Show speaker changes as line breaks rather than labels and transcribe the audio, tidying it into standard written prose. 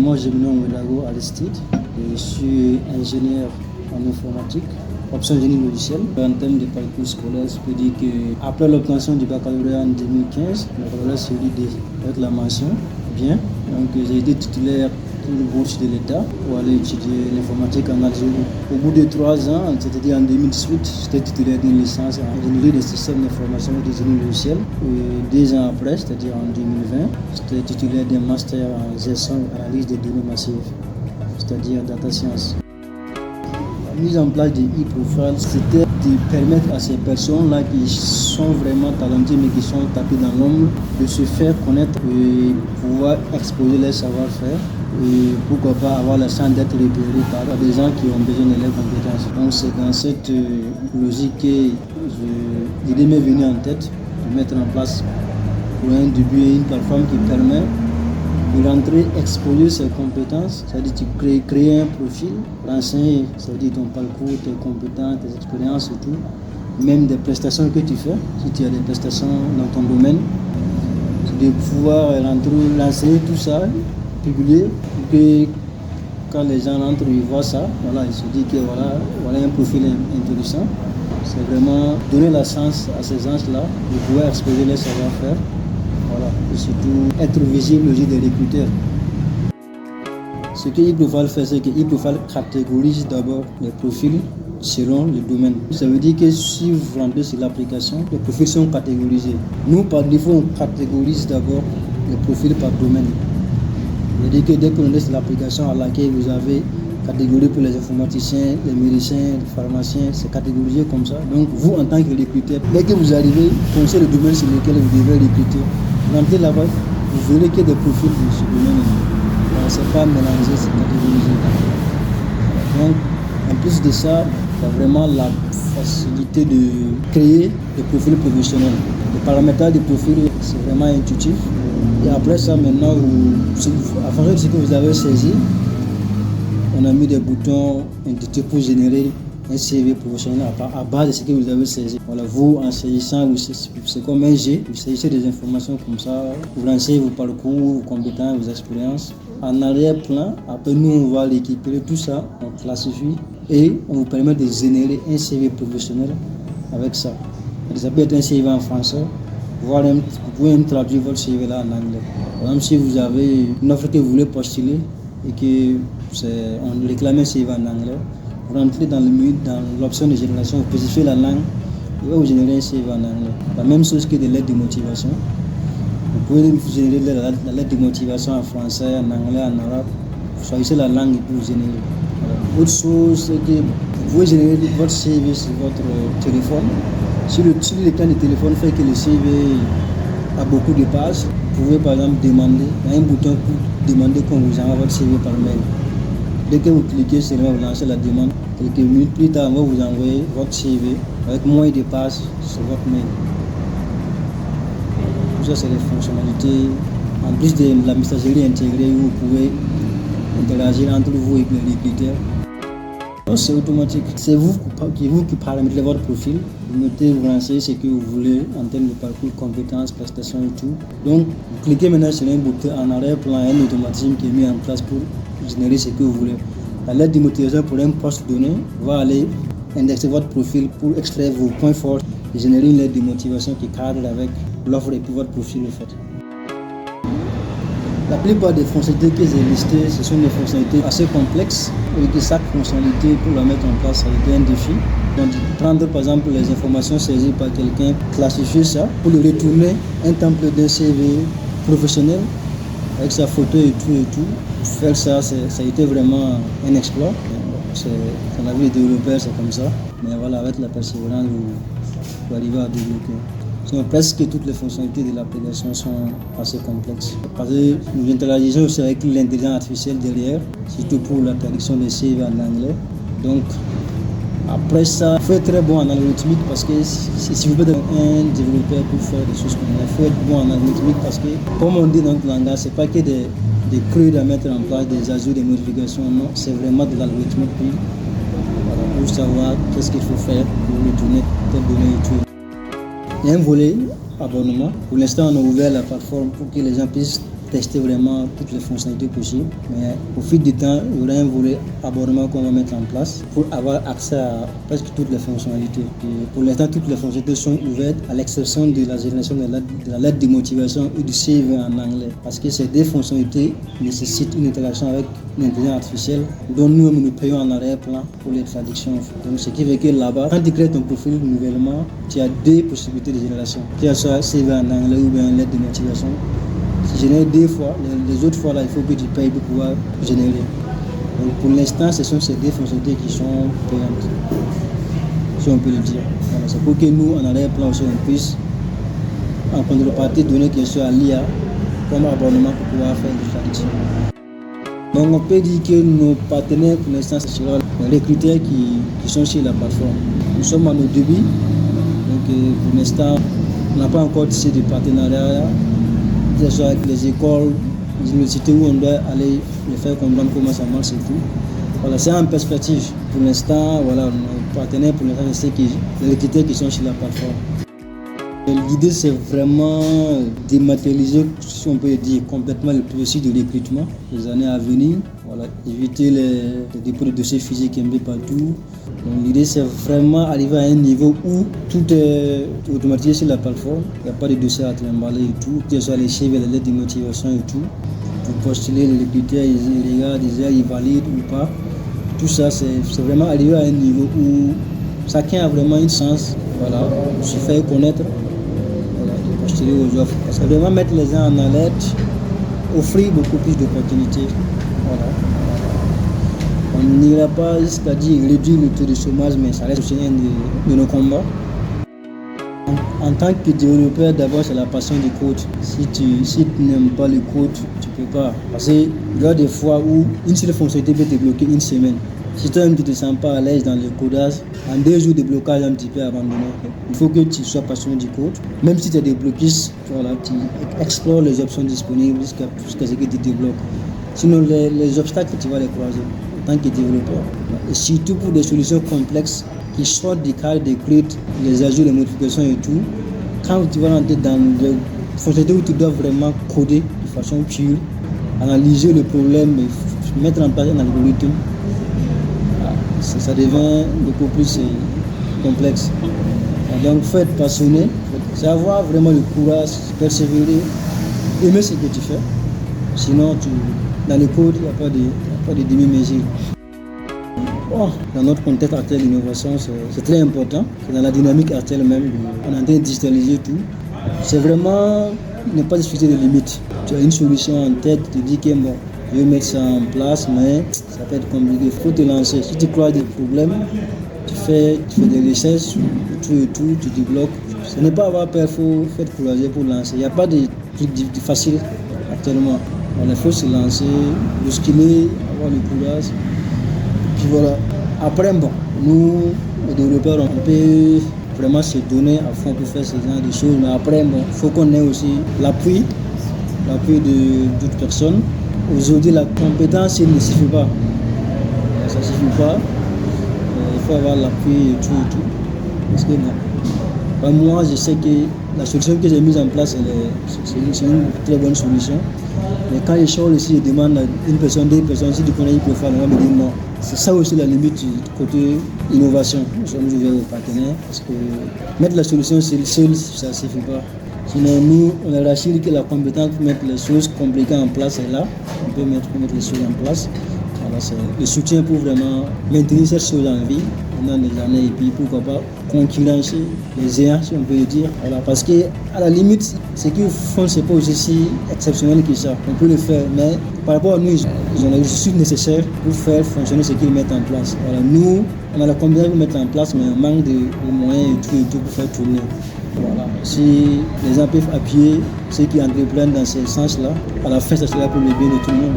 moi, je me nomme Wedago Aristide. Je suis ingénieur en informatique, option génie logiciel. En termes de parcours scolaire, je peux dire qu'après l'obtention du baccalauréat en 2015, le baccalauréat s'est validé avec la mention bien. Donc, j'ai été titulaire d'une bourse de l'État pour aller étudier l'informatique en Algérie. Au bout de 3 ans, c'est-à-dire en 2018, j'étais titulaire d'une licence en ingénierie des systèmes d'information et des génie logiciels. Et 2 ans après, c'est-à-dire en 2020, j'étais titulaire d'un master en gestion et analyse des données massives, c'est-à-dire data science. La mise en place de e-profile, c'était de permettre à ces personnes-là qui sont vraiment talentueuses mais qui sont tapées dans l'ombre de se faire connaître et pouvoir exposer leur savoir-faire. Et pourquoi pas avoir la chance d'être repéré par des gens qui ont besoin de leurs compétences. Donc c'est dans cette logique que l'idée m'est venue en tête de mettre en place pour un début une plateforme qui permet de rentrer, exposer ses compétences, c'est-à-dire tu créer un profil, renseigner, c'est-à-dire ton parcours, tes compétences, tes expériences et tout, même des prestations que tu fais, si tu as des prestations dans ton domaine, de pouvoir rentrer, renseigner tout ça, publier, que quand les gens rentrent, ils voient ça, voilà, ils se disent que voilà un profil intéressant. C'est vraiment donner la chance à ces gens-là de pouvoir exposer leur savoir-faire. Voilà, et surtout être visible aux yeux des recruteurs. Ce que e-profile fait, c'est que e-profile catégorise d'abord les profils selon le domaine. Ça veut dire que si vous rentrez sur l'application, les profils sont catégorisés. Nous, par défaut, on catégorise d'abord les profils par domaine. Ça veut dire que dès qu'on est sur l'application à laquelle vous avez catégorie pour les informaticiens, les médecins, les pharmaciens, c'est catégorisé comme ça. Donc vous, en tant que recruteur, dès que vous arrivez, connaissez le domaine sur lequel vous devez recruter. Vous rentrez là-bas, vous verrez qu'il y a des profils de ce domaine-là. Ce n'est pas mélangé, c'est catégorisé. Donc, en plus de ça, il y a vraiment la facilité de créer des profils professionnels. Le paramétrage des profils, c'est vraiment intuitif. Et après ça, maintenant, avant de ce que vous avez saisi, on a mis des boutons indiqués pour générer un CV professionnel à base de ce que vous avez saisi. Voilà, vous, en saisissant, c'est comme un G, vous saisissez des informations comme ça, vous lancez vos parcours, vos compétences, vos expériences. En arrière-plan, après nous, on va récupérer tout ça, on classifie et on vous permet de générer un CV professionnel avec ça. Ça peut être un CV en français, voire vous pouvez même traduire votre CV là en anglais. Par exemple, si vous avez une offre que vous voulez postuler et que on réclame un CV en anglais, vous rentrez dans l'option de génération, vous spécifiez la langue, il va vous générer un CV en anglais. La même chose que des lettres de motivation. Vous pouvez générer la lettre de motivation en français, en anglais, en arabe. Vous choisissez la langue et puis vous générez. Voilà. Autre chose, c'est que vous pouvez générer votre CV sur votre téléphone. Si l'écran du téléphone fait que le CV a beaucoup de pages, vous pouvez par exemple demander, il y a un bouton pour demander qu'on vous envoie votre CV par mail. Dès que vous cliquez sur vous lancez la demande. Quelques minutes plus tard, on va vous envoyer votre CV avec moins de pages sur votre mail. Tout ça, c'est les fonctionnalités. En plus de la messagerie intégrée, vous pouvez interagir entre vous et les recruteurs. C'est automatique. C'est vous qui paramétrez votre profil. Vous mettez, vous lancez ce que vous voulez en termes de parcours, compétences, prestations et tout. Donc, vous cliquez maintenant sur un bouton en arrière-plan, un automatisme qui est mis en place pour générer ce que vous voulez. La lettre de motivation pour un poste donné va aller indexer votre profil pour extraire vos points forts et générer une lettre de motivation qui cadre avec l'offre et puis votre profil en fait. La plupart des fonctionnalités que j'ai listées, ce sont des fonctionnalités assez complexes et que chaque fonctionnalité pour la mettre en place, ça a été un défi. Donc prendre par exemple les informations saisies par quelqu'un, classifier ça pour le retourner un template d'un CV professionnel avec sa photo et tout. Faire ça, ça a été vraiment un exploit. Dans la vie des développeurs, c'est comme ça. Mais voilà, avec la persévérance, vous arrivez à développer. Donc, presque toutes les fonctionnalités de l'application sont assez complexes. Parce que nous interagissons aussi avec l'intelligence artificielle derrière, surtout pour la traduction des CV en anglais. Donc, après ça, il faut être très bon en algorithmique parce que si vous êtes un développeur pour faire des choses comme ça, il faut être bon en algorithmique parce que, comme on dit dans notre langage, ce n'est pas que des crudes à mettre en place, des ajouts, des modifications, non, c'est vraiment de l'algorithmique pour savoir qu'est-ce qu'il faut faire pour retourner telle donnée et tout. Il y a un volet abonnement. Pour l'instant, on a ouvert la plateforme pour que les gens puissent tester vraiment toutes les fonctionnalités possibles. Mais au fil du temps, il y aura un volet abonnement qu'on va mettre en place pour avoir accès à presque toutes les fonctionnalités. Et pour l'instant, toutes les fonctionnalités sont ouvertes à l'exception de la génération de la lettre de motivation et du CV en anglais. Parce que ces deux fonctionnalités nécessitent une interaction avec l'intelligence artificielle dont nous payons en arrière-plan pour les traductions. Donc, ce qui veut que là-bas, quand tu crées ton profil nouvellement, tu as deux possibilités de génération. Que ce soit CV en anglais ou bien lettre de motivation. Si génère deux fois, les autres fois là, il faut que tu payes pour pouvoir générer. Donc pour l'instant, ce sont ces deux fonctionnalités qui sont payantes, si on peut le dire. Voilà, c'est pour que nous, en arrière-plan aussi, on puisse, en contrepartie, donner quelque chose à l'IA comme abonnement pour pouvoir faire des traductions. Donc on peut dire que nos partenaires pour l'instant, ce seront les recruteurs qui sont sur la plateforme. Nous sommes à nos débuts, donc pour l'instant, on n'a pas encore tissé de partenariat, que ce soit avec les écoles, les universités où on doit aller les faire comprendre comment ça marche et tout. Voilà, c'est en perspective. Pour l'instant, voilà, nos partenaires, pour l'instant, c'est les recruteurs qui sont sur la plateforme. L'idée, c'est vraiment dématérialiser, si on peut dire, complètement le processus de recrutement les années à venir. Voilà, éviter les dépôts de dossiers physiques un peu partout. Donc, l'idée, c'est vraiment arriver à un niveau où tout est automatisé sur la plateforme. Il n'y a pas de dossiers à trimballer et tout. Que ce soit les CV, les lettres de motivation et tout. Pour postuler, les recruteurs, ils regardent, ils valident ou pas. Tout ça, c'est vraiment arriver à un niveau où chacun a vraiment une chance, voilà, de se faire connaître. Aux offres. Parce que vraiment mettre les gens en alerte, offrir beaucoup plus d'opportunités. Voilà. On n'ira pas jusqu'à dire réduire le taux de chômage, mais ça reste aussi un de nos combats. En tant que développeur, d'abord c'est la passion du code. Si tu n'aimes pas le code, tu ne peux pas. Parce qu'il y a des fois où une seule fonctionnalité peut te bloquer une semaine. Si toi tu ne te sens pas à l'aise dans le codage, en 2 jours de blocage, tu peux abandonner. Il faut que tu sois passionné du code. Même si tu as des blocages, voilà, tu explores les options disponibles jusqu'à ce que tu débloques. Sinon, les obstacles, tu vas les croiser en tant que développeur. Et surtout pour des solutions complexes qui sortent du cadre des scripts, les ajouts, les modifications et tout. Quand tu vas rentrer dans des fonctionnalités où tu dois vraiment coder de façon pure, analyser le problème et mettre en place un algorithme, ça devient beaucoup plus complexe. Donc, il faut être passionné, c'est avoir vraiment le courage, persévérer, aimer ce que tu fais. Sinon, dans le code, il n'y a pas de demi-mesure. Bon, dans notre contexte actuel d'innovation, c'est très important. C'est dans la dynamique actuelle même, on est en train de digitaliser tout. C'est vraiment ne pas discuter de limites. Tu as une solution en tête, tu te dis que bon, je vais mettre ça en place, mais ça peut être compliqué. Il faut te lancer. Si tu crois des problèmes, tu fais des recherches, tu débloques. Ce n'est pas avoir peur, il faut faire courageux pour lancer. Il n'y a pas de truc facile actuellement. Il faut se lancer, bousculer, avoir le courage. Puis voilà. Après, bon, nous, les développeurs, on peut vraiment se donner à fond pour faire ce genre de choses. Mais après, bon, il faut qu'on ait aussi l'appui d'autres personnes. Aujourd'hui, la compétence ne suffit pas. Ça ne suffit pas. Il faut avoir l'appui et tout. Parce que bon, moi, je sais que la solution que j'ai mise en place, c'est une très bonne solution. Mais quand les choses aussi demandent à une personne, deux personnes, si tu connais une profil, on va me dire non. C'est ça aussi la limite du côté innovation. Nous sommes ouverts aux partenaires parce que mettre la solution seule, ça ne suffit pas. Sinon, nous, on a rassuré que la compétence pour mettre les choses compliquées en place est là. On peut mettre les choses en place. Voilà, c'est le soutien pour vraiment maintenir cette chose en vie pendant des années et puis pourquoi pas concurrencer les géants, si on peut le dire. Voilà, parce que à la limite, ce qu'ils font, c'est pas aussi exceptionnel que ça. On peut le faire, mais par rapport à nous, ils ont les ressources nécessaires pour faire fonctionner ce qu'ils mettent en place. Voilà, nous, on a la compétence pour mettre en place, mais on manque de moyens et tout pour faire tourner. Voilà. Si les gens peuvent appuyer ceux qui entreprennent dans ce sens-là, à la fin, ça sera pour le bien de tout le monde.